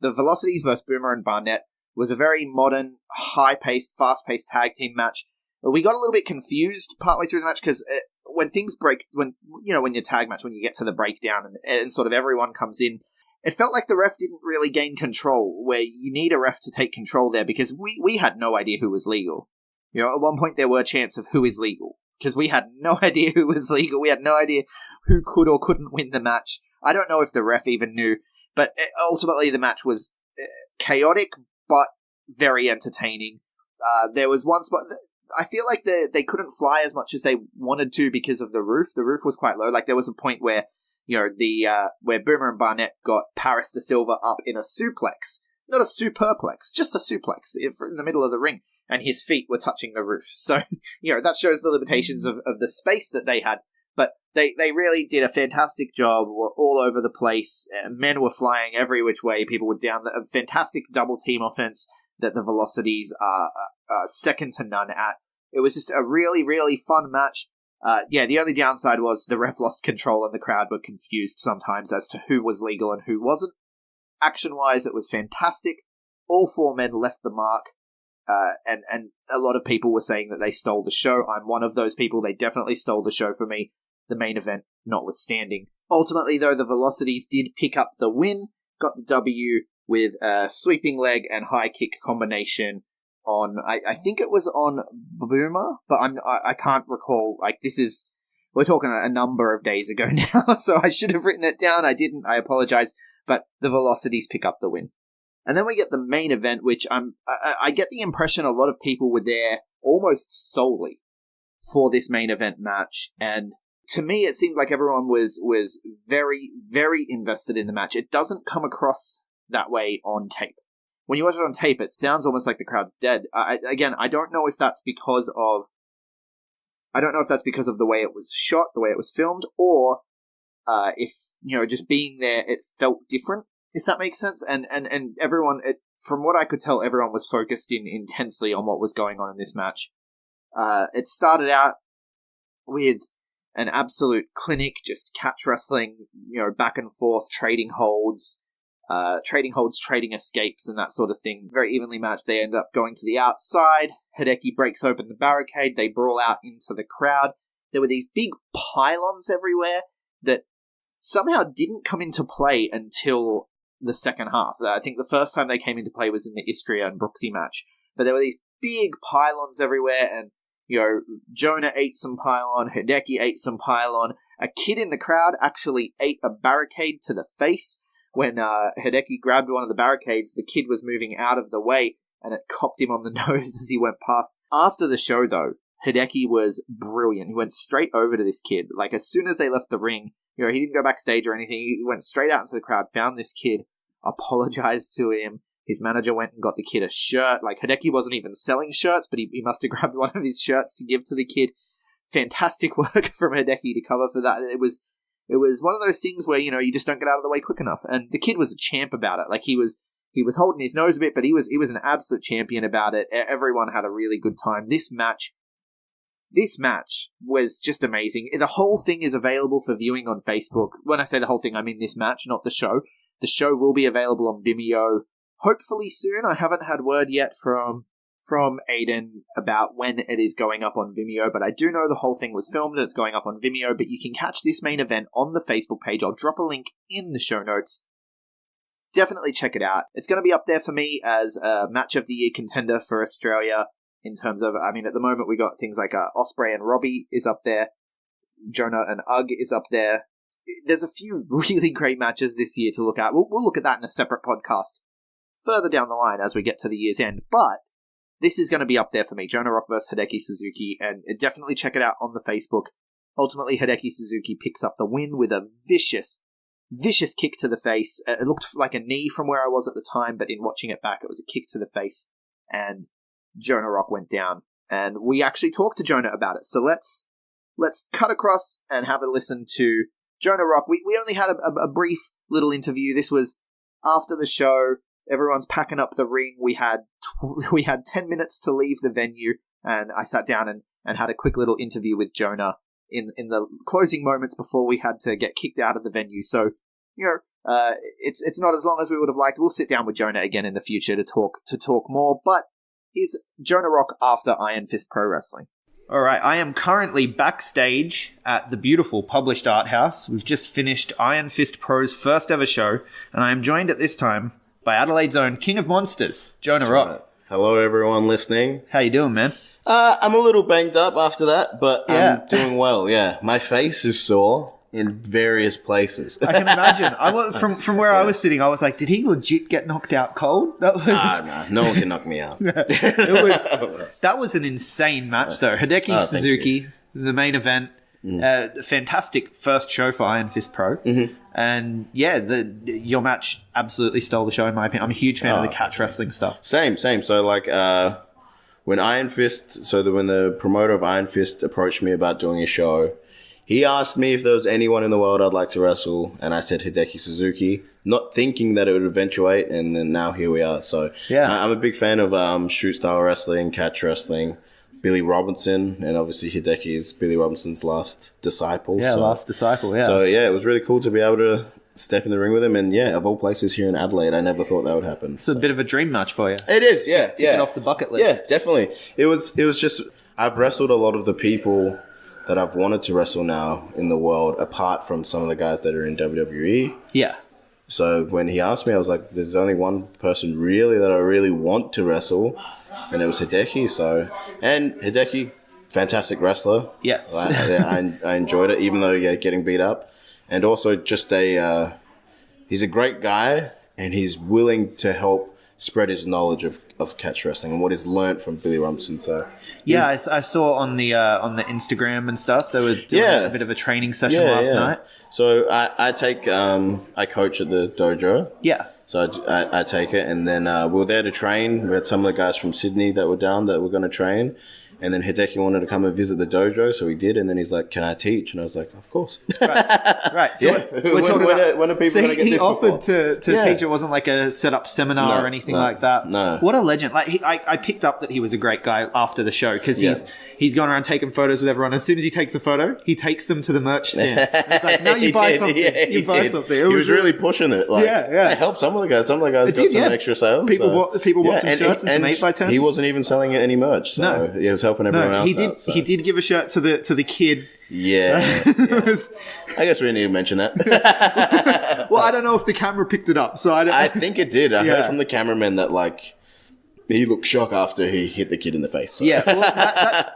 the Velocities versus Boomer and Barnett was a very modern, high-paced, fast-paced tag team match. We got a little bit confused partway through the match because when things break, when your tag match, when you get to the breakdown and sort of everyone comes in, it felt like the ref didn't really gain control, where you need a ref to take control there because we had no idea who was legal. At one point there were chants of who is legal. because we had no idea who was legal. We had no idea who could or couldn't win the match. I don't know if the ref even knew, but ultimately the match was chaotic, but very entertaining. There was one spot... I feel like they couldn't fly as much as they wanted to because of the roof. The roof was quite low. Like, there was a point where, where Boomer and Barnett got Paris De Silva up in a suplex. Not a superplex, just a suplex in the middle of the ring. And his feet were touching the roof. So, that shows the limitations of the space that they had. But they really did a fantastic job. Were all over the place. Men were flying every which way. People were down. A fantastic double team offense that the Velocities are second to none at. It was just a really, really fun match. The only downside was the ref lost control and the crowd were confused sometimes as to who was legal and who wasn't. Action-wise, it was fantastic. All 4 men left the mark, and a lot of people were saying that they stole the show. I'm one of those people. They definitely stole the show for me, the main event notwithstanding. Ultimately, though, the Velocities did pick up the win, got the W with a sweeping leg and high kick combination on, I think it was on Boomer, but I can't recall. Like, we're talking a number of days ago now, so I should have written it down. I didn't. I apologize. But the Velocities pick up the win. And then we get the main event, which I get the impression a lot of people were there almost solely for this main event match. And to me, it seemed like everyone was very, very invested in the match. It doesn't come across that way on tape. When you watch it on tape, it sounds almost like the crowd's dead. I don't know if that's because of the way it was shot, the way it was filmed, or if just being there, it felt different. If that makes sense. And everyone, from what I could tell, everyone was focused intensely on what was going on in this match. It started out with an absolute clinic, just catch wrestling, back and forth, trading holds, trading escapes, and that sort of thing. Very evenly matched. They end up going to the outside. Hideki breaks open the barricade. They brawl out into the crowd. There were these big pylons everywhere that somehow didn't come into play until the second half. I think the first time they came into play was in the Istria and Brooksy match. But there were these big pylons everywhere, and Jonah ate some pylon, Hideki ate some pylon. A kid in the crowd actually ate a barricade to the face. When Hideki grabbed one of the barricades, the kid was moving out of the way, and it copped him on the nose as he went past. After the show, though, Hideki was brilliant. He went straight over to this kid. Like, as soon as they left the ring, he didn't go backstage or anything. He went straight out into the crowd, found this kid, apologized to him. His manager went and got the kid a shirt. Like, Hideki wasn't even selling shirts, but he must have grabbed one of his shirts to give to the kid. Fantastic work from Hideki to cover for that. It was one of those things where, you just don't get out of the way quick enough. And the kid was a champ about it. Like, he was holding his nose a bit, but he was an absolute champion about it. Everyone had a really good time. This match was just amazing. The whole thing is available for viewing on Facebook. When I say the whole thing, I mean this match, not the show. The show will be available on Vimeo hopefully soon. I haven't had word yet from Aiden about when it is going up on Vimeo, but I do know the whole thing was filmed and it's going up on Vimeo, but you can catch this main event on the Facebook page. I'll drop a link in the show notes. Definitely check it out. It's going to be up there for me as a match of the year contender for Australia in terms of, at the moment we got things like Osprey and Robbie is up there. Jonah and Ugg is up there. There's a few really great matches this year to look at. We'll look at that in a separate podcast further down the line as we get to the year's end, but this is going to be up there for me. Jonah Rock vs. Hideki Suzuki, and definitely check it out on the Facebook. Ultimately, Hideki Suzuki picks up the win with a vicious kick to the face. It looked like a knee from where I was at the time, but in watching it back, it was a kick to the face, and Jonah Rock went down. And we actually talked to Jonah about it, so let's cut across and have a listen to Jonah Rock. We only had a brief little interview. This was after the show. Everyone's packing up the ring. We had 10 minutes to leave the venue, and I sat down and had a quick little interview with Jonah in the closing moments before we had to get kicked out of the venue. So, it's not as long as we would have liked. We'll sit down with Jonah again in the future to talk more, but here's Jonah Rock after Iron Fist Pro Wrestling. All right, I am currently backstage at the beautiful Published Art House. We've just finished Iron Fist Pro's first ever show, and I am joined at this time by Adelaide's own King of Monsters, Jonah Rock. Hello, everyone listening. How you doing, man? I'm a little banged up after that, but Yeah. I'm doing well. Yeah, my face is sore in various places. I can imagine. From where I was sitting, I was like, did he legit get knocked out cold? That was No one can knock me out. that was an insane match though. Hideki thank Suzuki, the main event. Fantastic first show for Iron Fist Pro, and your match absolutely stole the show in my opinion. I'm a huge fan of the catch wrestling stuff. Same. So like when when the promoter of Iron Fist approached me about doing a show, he asked me if there was anyone in the world I'd like to wrestle, and I said Hideki Suzuki, not thinking that it would eventuate, and then now here we are. So I'm a big fan of shoot style wrestling, catch wrestling. Billy Robinson, and obviously Hideki is Billy Robinson's last disciple. Yeah, last disciple, yeah. So yeah, it was really cool to be able to step in the ring with him, and yeah, of all places here in Adelaide, I never thought that would happen. It's a bit of a dream match for you. It is, yeah. Tick it off the bucket list. Yeah, definitely. It was just, I've wrestled a lot of the people that I've wanted to wrestle now in the world, apart from some of the guys that are in WWE. Yeah. So when he asked me, I was like, there's only one person really that I really want to wrestle, and it was Hideki. And Hideki, fantastic wrestler. Yes. I enjoyed it, even though getting beat up. And also just he's a great guy, and he's willing to help spread his knowledge of catch wrestling and what he's learnt from Billy Robinson. So yeah, I saw on the Instagram and stuff they were doing a bit of a training session last night. So I coach at the dojo. Yeah. So I take it, and then we were there to train. We had some of the guys from Sydney that were down that were going to train. And then Hideki wanted to come and visit the dojo, so he did. And then he's like, "Can I teach?" And I was like, "Of course." Right. So we're talking about. When are people So going to get he this offered before? to teach. It wasn't like a set up seminar or anything like that. No. What a legend! Like I picked up that he was a great guy after the show because he's gone around taking photos with everyone. As soon as he takes a photo, he takes them to the merch stand. It's like, no, you buy something. You buy something. He was really pushing it. Like, Yeah. It helped some of the guys. Some of the guys got some extra sales. People bought some shirts and some 8x10s. He wasn't even selling any merch. So he was helping everyone else out. So. He did give a shirt to the kid. Yeah. I guess we didn't need to mention that. Well, I don't know if the camera picked it up, so I think it did. I heard from the cameraman that like he looked shocked after he hit the kid in the face. So. Yeah, well,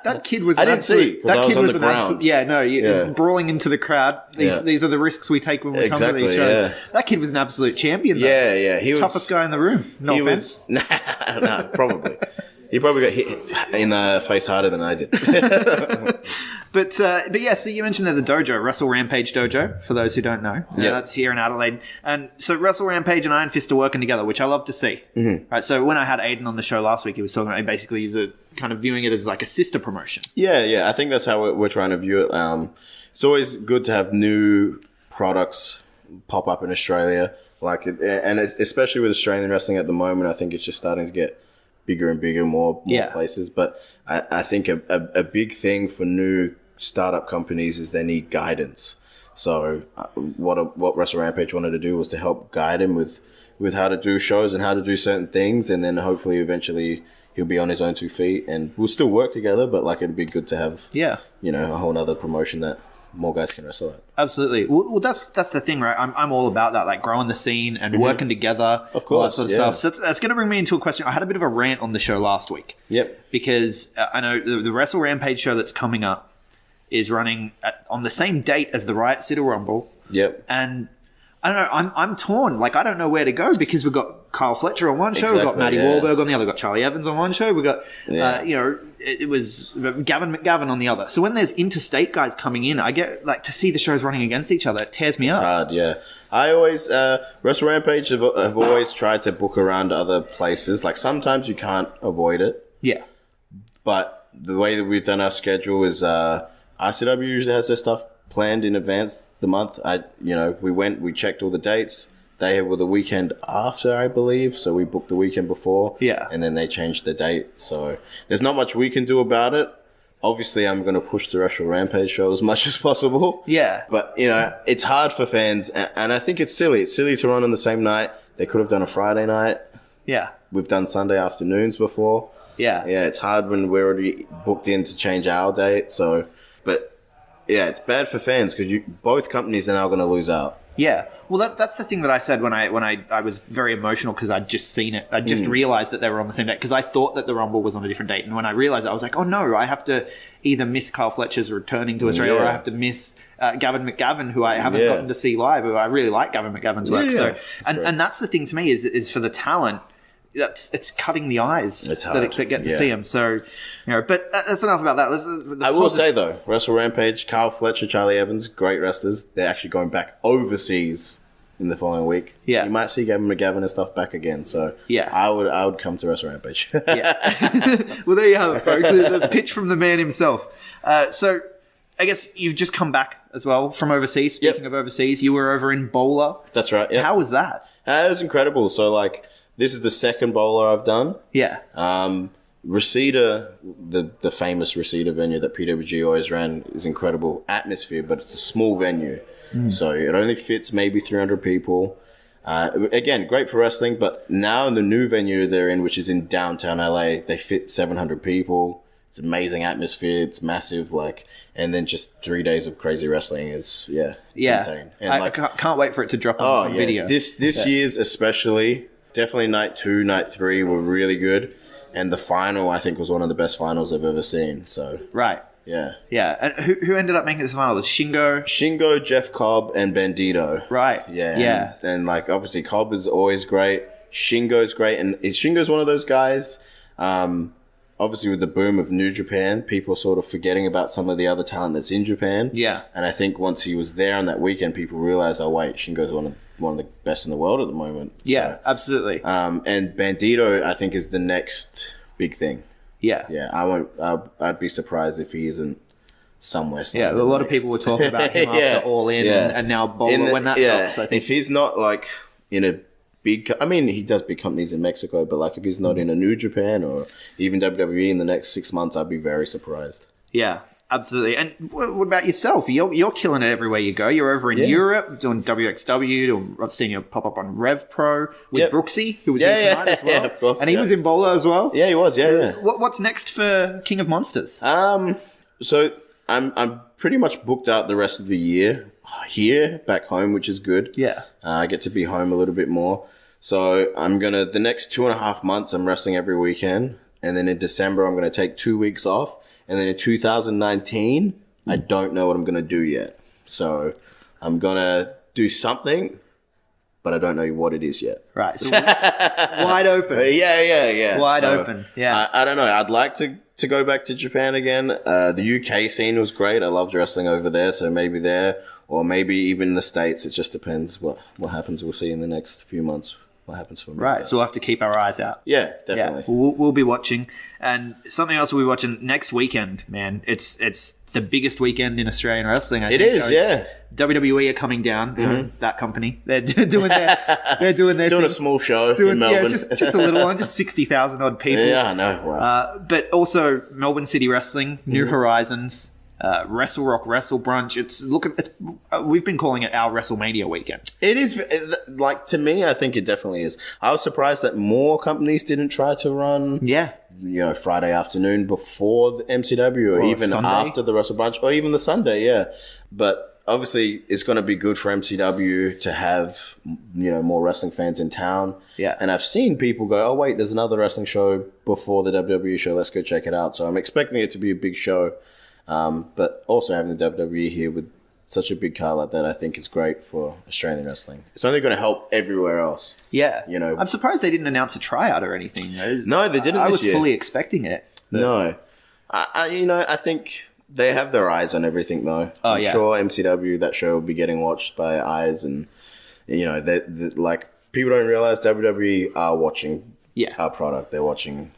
that kid was. I didn't see because I was on the ground. Brawling into the crowd. These are the risks we take when we come to these shows. Yeah. That kid was an absolute champion. Though. Yeah. He was toughest guy in the room. No offense. No, probably. He probably got hit in the face harder than I did. But yeah, so you mentioned that the dojo, Wrestle Rampage Dojo, for those who don't know. That's here in Adelaide. And so Wrestle Rampage and Iron Fist are working together, which I love to see. Mm-hmm. Right, so when I had Aiden on the show last week, he was talking about basically kind of viewing it as like a sister promotion. Yeah. I think that's how we're trying to view it. It's always good to have new products pop up in Australia, and especially with Australian wrestling at the moment. I think it's just starting to get bigger and bigger, more places. But I think a big thing for new startup companies is they need guidance. So what Wrestle Rampage wanted to do was to help guide him with how to do shows and how to do certain things, and then hopefully eventually he'll be on his own 2 feet, and we'll still work together. But like it'd be good to have a whole other promotion that more guys can wrestle at. Absolutely. Well, that's the thing, right? I'm all about that, like growing the scene and working together, of course, all that sort of stuff. So that's going to bring me into a question. I had a bit of a rant on the show last week. Yep. Because I know the Wrestle Rampage show that's coming up is running on the same date as the Riot City Rumble. Yep. And I don't know. I'm torn. Like, I don't know where to go because we've got Kyle Fletcher on one show, we've got Matty Wahlberg on the other, we've got Charlie Evans on one show, we've got it was Gavin McGavin on the other. So when there's interstate guys coming in, I get like to see the shows running against each other. It tears me up. It's hard, yeah. I always Wrestle Rampage have always tried to book around other places. Like sometimes you can't avoid it. Yeah. But the way that we've done our schedule is ICW usually has their stuff planned in advance the month. We checked all the dates. They were the weekend after, I believe, so we booked the weekend before. Yeah. And then they changed the date. So there's not much we can do about it. Obviously, I'm going to push the Wrestle Rampage show as much as possible. Yeah. But, it's hard for fans, and I think it's silly. It's silly to run on the same night. They could have done a Friday night. Yeah. We've done Sunday afternoons before. Yeah. Yeah, it's hard when we're already booked in to change our date. So, but yeah, it's bad for fans because both companies are now going to lose out. Yeah, well, that's the thing that I said when I was very emotional because I'd just seen it. I just realized that they were on the same date because I thought that the Rumble was on a different date, and when I realized it, I was like, oh no, I have to either miss Kyle Fletcher's returning to Australia or I have to miss Gavin McGavin, who I haven't gotten to see live. Who I really like Gavin McGavin's work. So, and that's the thing to me is for the talent. It's cutting the eyes that get to see him. So, but that's enough about that. I will say though, Wrestle Rampage, Kyle Fletcher, Charlie Evans, great wrestlers. They're actually going back overseas in the following week. Yeah, you might see Gavin McGavin and stuff back again. So yeah, I would come to Wrestle Rampage. Yeah. Well, there you have it, folks. The pitch from the man himself. So, I guess you've just come back as well from overseas. Speaking of overseas, you were over in Bola. That's right. Yeah. How was that? It was incredible. So like. This is the second bowler I've done. Yeah. Reseda, the famous Reseda venue that PWG always ran, is incredible atmosphere, but it's a small venue. So it only fits maybe 300 people. Again, great for wrestling, but now in the new venue they're in, which is in downtown LA, they fit 700 people. It's amazing atmosphere. It's massive, and then just 3 days of crazy wrestling is insane. And I can't wait for it to drop on video. This year's especially. Definitely night 2, night 3 were really good. And the final, I think, was one of the best finals I've ever seen. So right. Yeah. Yeah. And who ended up making this final? Was Shingo, Jeff Cobb, and Bandito. Right. Yeah. Yeah. And obviously, Cobb is always great. Shingo's great. And Shingo's one of those guys, obviously, with the boom of New Japan, people are sort of forgetting about some of the other talent that's in Japan. Yeah. And I think once he was there on that weekend, people realized, oh, wait, Shingo's one of the best in the world at the moment. Yeah, absolutely. And Bandito, I think, is the next big thing. Yeah. Yeah, I'd be surprised if he isn't somewhere. Yeah, a lot of people were talking about him after All In and now Bola when that drops, I think. If he's not, in a big... I mean, he does big companies in Mexico, but, if he's not in a New Japan or even WWE in the next 6 months, I'd be very surprised. Yeah. Absolutely. And what about yourself? You're killing it everywhere you go. You're over in Europe doing WXW. I've seen you pop up on Rev Pro with Brooksy, who was here tonight as well. Yeah, of course. And he was in Bola as well. Yeah, he was. Yeah. What's next for King of Monsters? So I'm pretty much booked out the rest of the year here back home, which is good. Yeah. I get to be home a little bit more. So the next 2.5 months, I'm wrestling every weekend. And then in December, I'm going to take 2 weeks off. And then in 2019, I don't know what I'm going to do yet. So I'm going to do something, but I don't know what it is yet. Right. So wide open. Yeah. Wide open. Yeah. I don't know. I'd like to go back to Japan again. The UK scene was great. I loved wrestling over there. So maybe there or maybe even in the States. It just depends what happens. We'll see in the next few months. What happens for me. Right, so we'll have to keep our eyes out. Yeah, definitely. Yeah, we'll be watching. And something else we'll be watching next weekend, man. It's the biggest weekend in Australian wrestling, I think. It is, yeah. WWE are coming down, that company. They're doing their doing thing. A small show in Melbourne. Yeah, just a little one, just 60,000 odd people. Yeah, I know. Wow. But also Melbourne City Wrestling, New Horizons, Wrestle Rock, Wrestle Brunch. We've been calling it our WrestleMania weekend. It is, to me, I think it definitely is. I was surprised that more companies didn't try to run Friday afternoon before the MCW or even Sunday. After the Wrestle Brunch or even the Sunday, yeah. But obviously it's going to be good for MCW to have, more wrestling fans in town. Yeah. And I've seen people go, oh, wait, there's another wrestling show before the WWE show. Let's go check it out. So I'm expecting it to be a big show. But also having the WWE here with such a big card like that, I think is great for Australian wrestling. It's only going to help everywhere else. Yeah. I'm surprised they didn't announce a tryout or anything. No, they didn't. I was fully expecting it. No. I think they have their eyes on everything, though. Oh, I'm sure MCW, that show will be getting watched by eyes. And, people don't realize WWE are watching our product. They're watching...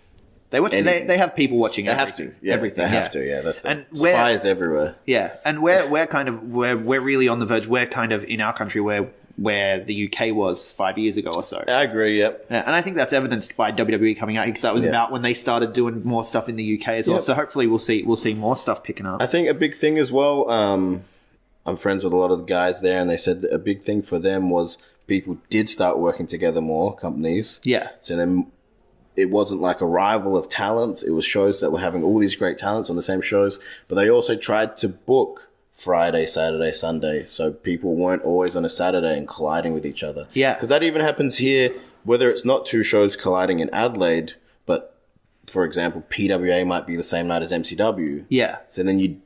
They have people watching everything. Everything. They have to, yeah. That's and spies everywhere. Yeah. And we're really on the verge. We're kind of in our country where the UK was 5 years ago or so. I agree, yep. Yeah, and I think that's evidenced by WWE coming out because that was about when they started doing more stuff in the UK as well. So hopefully we'll see more stuff picking up. I think a big thing as well, I'm friends with a lot of the guys there, and they said that a big thing for them was people did start working together more, companies. Yeah. So then it wasn't like a rival of talent. It was shows that were having all these great talents on the same shows, but they also tried to book Friday, Saturday, Sunday. So people weren't always on a Saturday and colliding with each other. Yeah. Because that even happens here, whether it's not two shows colliding in Adelaide, but for example, PWA might be the same night as MCW. Yeah. So then you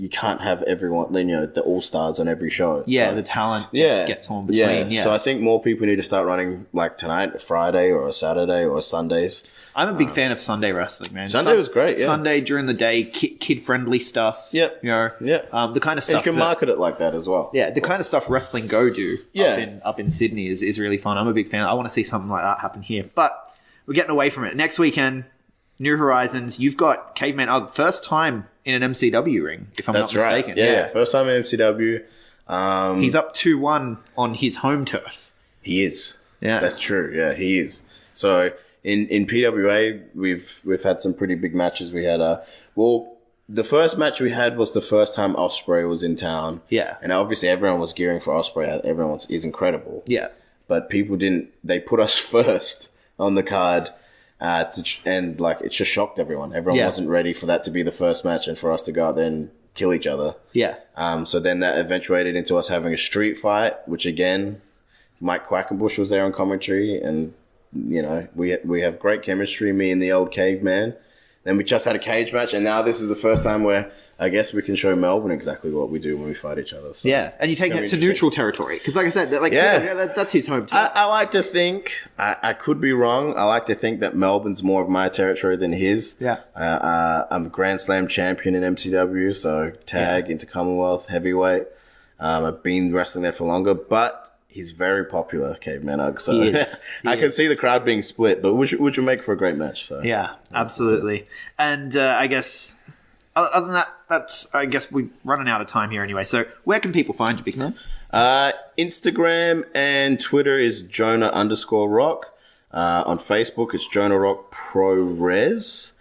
can't have everyone, the all-stars on every show. Yeah, So- the talent yeah. gets torn between. Yeah. So I think more people need to start running like tonight, a Friday or a Saturday or Sundays. I'm a big fan of Sunday wrestling, man. Sunday was great, yeah. Sunday during the day, kid-friendly stuff. Yep. You know, Yeah. the kind of And you stuff can market it like that as well. Yeah, the kind of stuff Wrestling Go do Yeah. up in Sydney is really fun. I'm a big fan. I want to see something like that happen here. But we're getting away from it. Next weekend, New Horizons. You've got Caveman Ugg. First time in an MCW ring, if I'm That's not right. mistaken. Yeah. First time in MCW. He's up 2-1 on his home turf. He is. Yeah. That's true. Yeah, he is. So in PWA, we've had some pretty big matches. We had the first match we had was the first time Ospreay was in town. Yeah. And obviously everyone was gearing for Ospreay. Everyone is incredible. Yeah. But people didn't. They put us first on the card, and like it just shocked everyone. Everyone wasn't ready for that to be the first match and for us to go out there and kill each other. Yeah. So then that eventuated into us having a street fight, which again, Mike Quackenbush was there on commentary, and we have great chemistry, me and the old caveman. Then we just had a cage match, and now this is the first time where I guess we can show Melbourne exactly what we do when we fight each other. So Yeah, and you're taking it to interesting. neutral territory. Because like I said, that's his home team. I like to think, I could be wrong, I like to think that Melbourne's more of my territory than his. Yeah. I'm a Grand Slam champion in MCW, so tag into Commonwealth, heavyweight. I've been wrestling there for longer, but he's very popular, Caveman Ugg. So He is. I can see the crowd being split, but which would make for a great match. So. Yeah, absolutely. And I guess, other than that, I guess we're running out of time here anyway. So where can people find you, Big Man? Instagram and Twitter is Jonah_Rock. On Facebook, it's Jonah Rock Pro Res.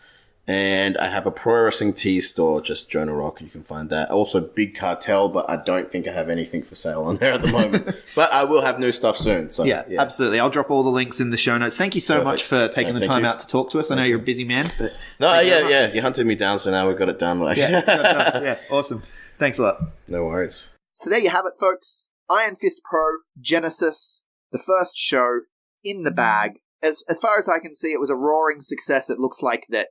And I have a pro wrestling tee store, just Jonah Rock. You can find that. Also, Big Cartel, but I don't think I have anything for sale on there at the moment. But I will have new stuff soon. So Yeah, absolutely. I'll drop all the links in the show notes. Thank you so Perfect. much for taking the Thank time you. out to talk to us. I know you're a busy man, but No, thank you very much. yeah. You hunted me down, so now we've got it done. Yeah, awesome. Thanks a lot. No worries. So there you have it, folks. Iron Fist Pro Genesis, the first show in the bag. As far as I can see, it was a roaring success. It looks like that.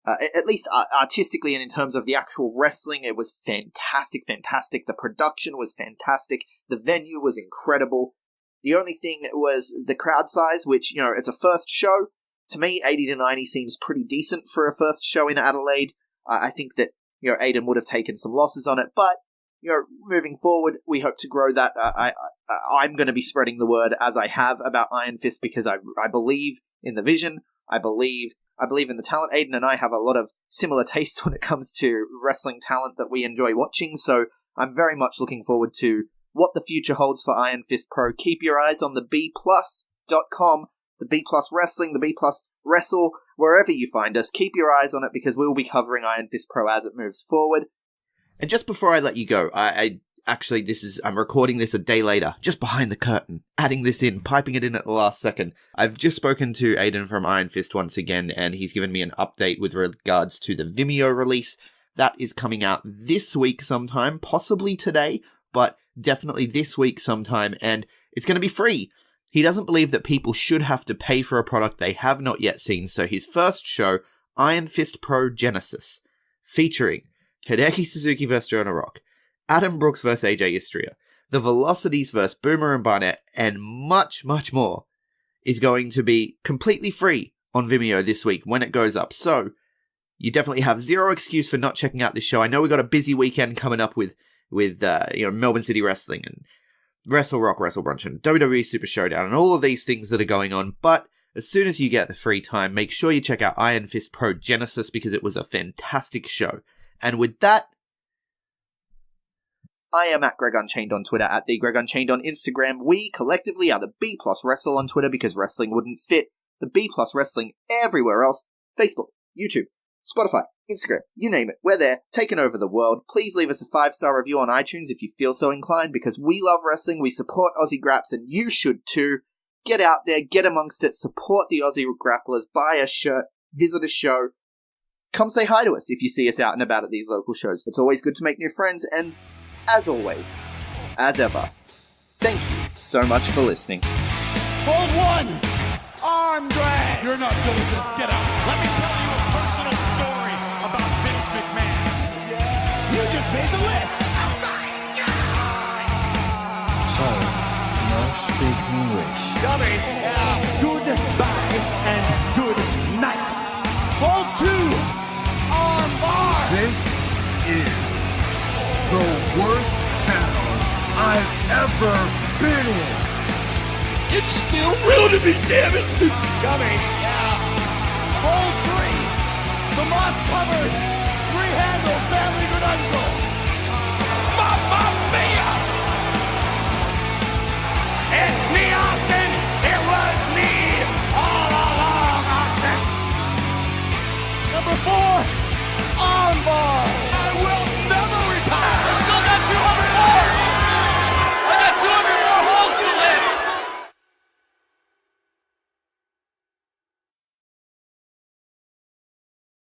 At least artistically and in terms of the actual wrestling, it was fantastic. The production was fantastic. The venue was incredible. The only thing was the crowd size, which, it's a first show. To me, 80 to 90 seems pretty decent for a first show in Adelaide. I think that, Aiden would have taken some losses on it, but, moving forward, we hope to grow that. I'm going to be spreading the word as I have about Iron Fist because I believe in the vision. I believe in the talent. Aiden and I have a lot of similar tastes when it comes to wrestling talent that we enjoy watching, so I'm very much looking forward to what the future holds for Iron Fist Pro. Keep your eyes on the bplus.com, the B Plus Wrestling, the B Plus Wrestle, wherever you find us. Keep your eyes on it because we will be covering Iron Fist Pro as it moves forward. And just before I let you go, I'm recording this a day later, just behind the curtain, adding this in, piping it in at the last second. I've just spoken to Aiden from Iron Fist once again, and he's given me an update with regards to the Vimeo release. That is coming out this week sometime, possibly today, but definitely this week sometime, and it's going to be free. He doesn't believe that people should have to pay for a product they have not yet seen, so his first show, Iron Fist Pro Genesis, featuring Hideki Suzuki vs. Jonah Rock, Adam Brooks vs. AJ Istria, the Velocities vs. Boomer and Barnett, and much, much more, is going to be completely free on Vimeo this week when it goes up. So, you definitely have zero excuse for not checking out this show. I know we got a busy weekend coming up with Melbourne City Wrestling and Wrestle Rock, Wrestle Brunch, and WWE Super Showdown, and all of these things that are going on, but as soon as you get the free time, make sure you check out Iron Fist Pro Genesis because it was a fantastic show. And with that, I am at Greg Unchained on Twitter, at the Greg Unchained on Instagram. We collectively are the B Plus Wrestle on Twitter because wrestling wouldn't fit the B Plus Wrestling everywhere else. Facebook, YouTube, Spotify, Instagram, you name it. We're there, taking over the world. Please leave us a 5-star review on iTunes if you feel so inclined because we love wrestling, we support Aussie Graps, and you should too. Get out there, get amongst it, support the Aussie Grapplers, buy a shirt, visit a show, come say hi to us if you see us out and about at these local shows. It's always good to make new friends, and as always, as ever, thank you so much for listening. Hold one. Arm drag. You're not doing this. Get out. Let me tell you a personal story about Vince McMahon. You just made the list. So, no speak English. Dummy. Goodbye and good night. Hold two. Arm bar. This is the worst town I've ever been in. It's still real to me, damn it. Dummy. Hold three. The moss covered. Three handle family grunge.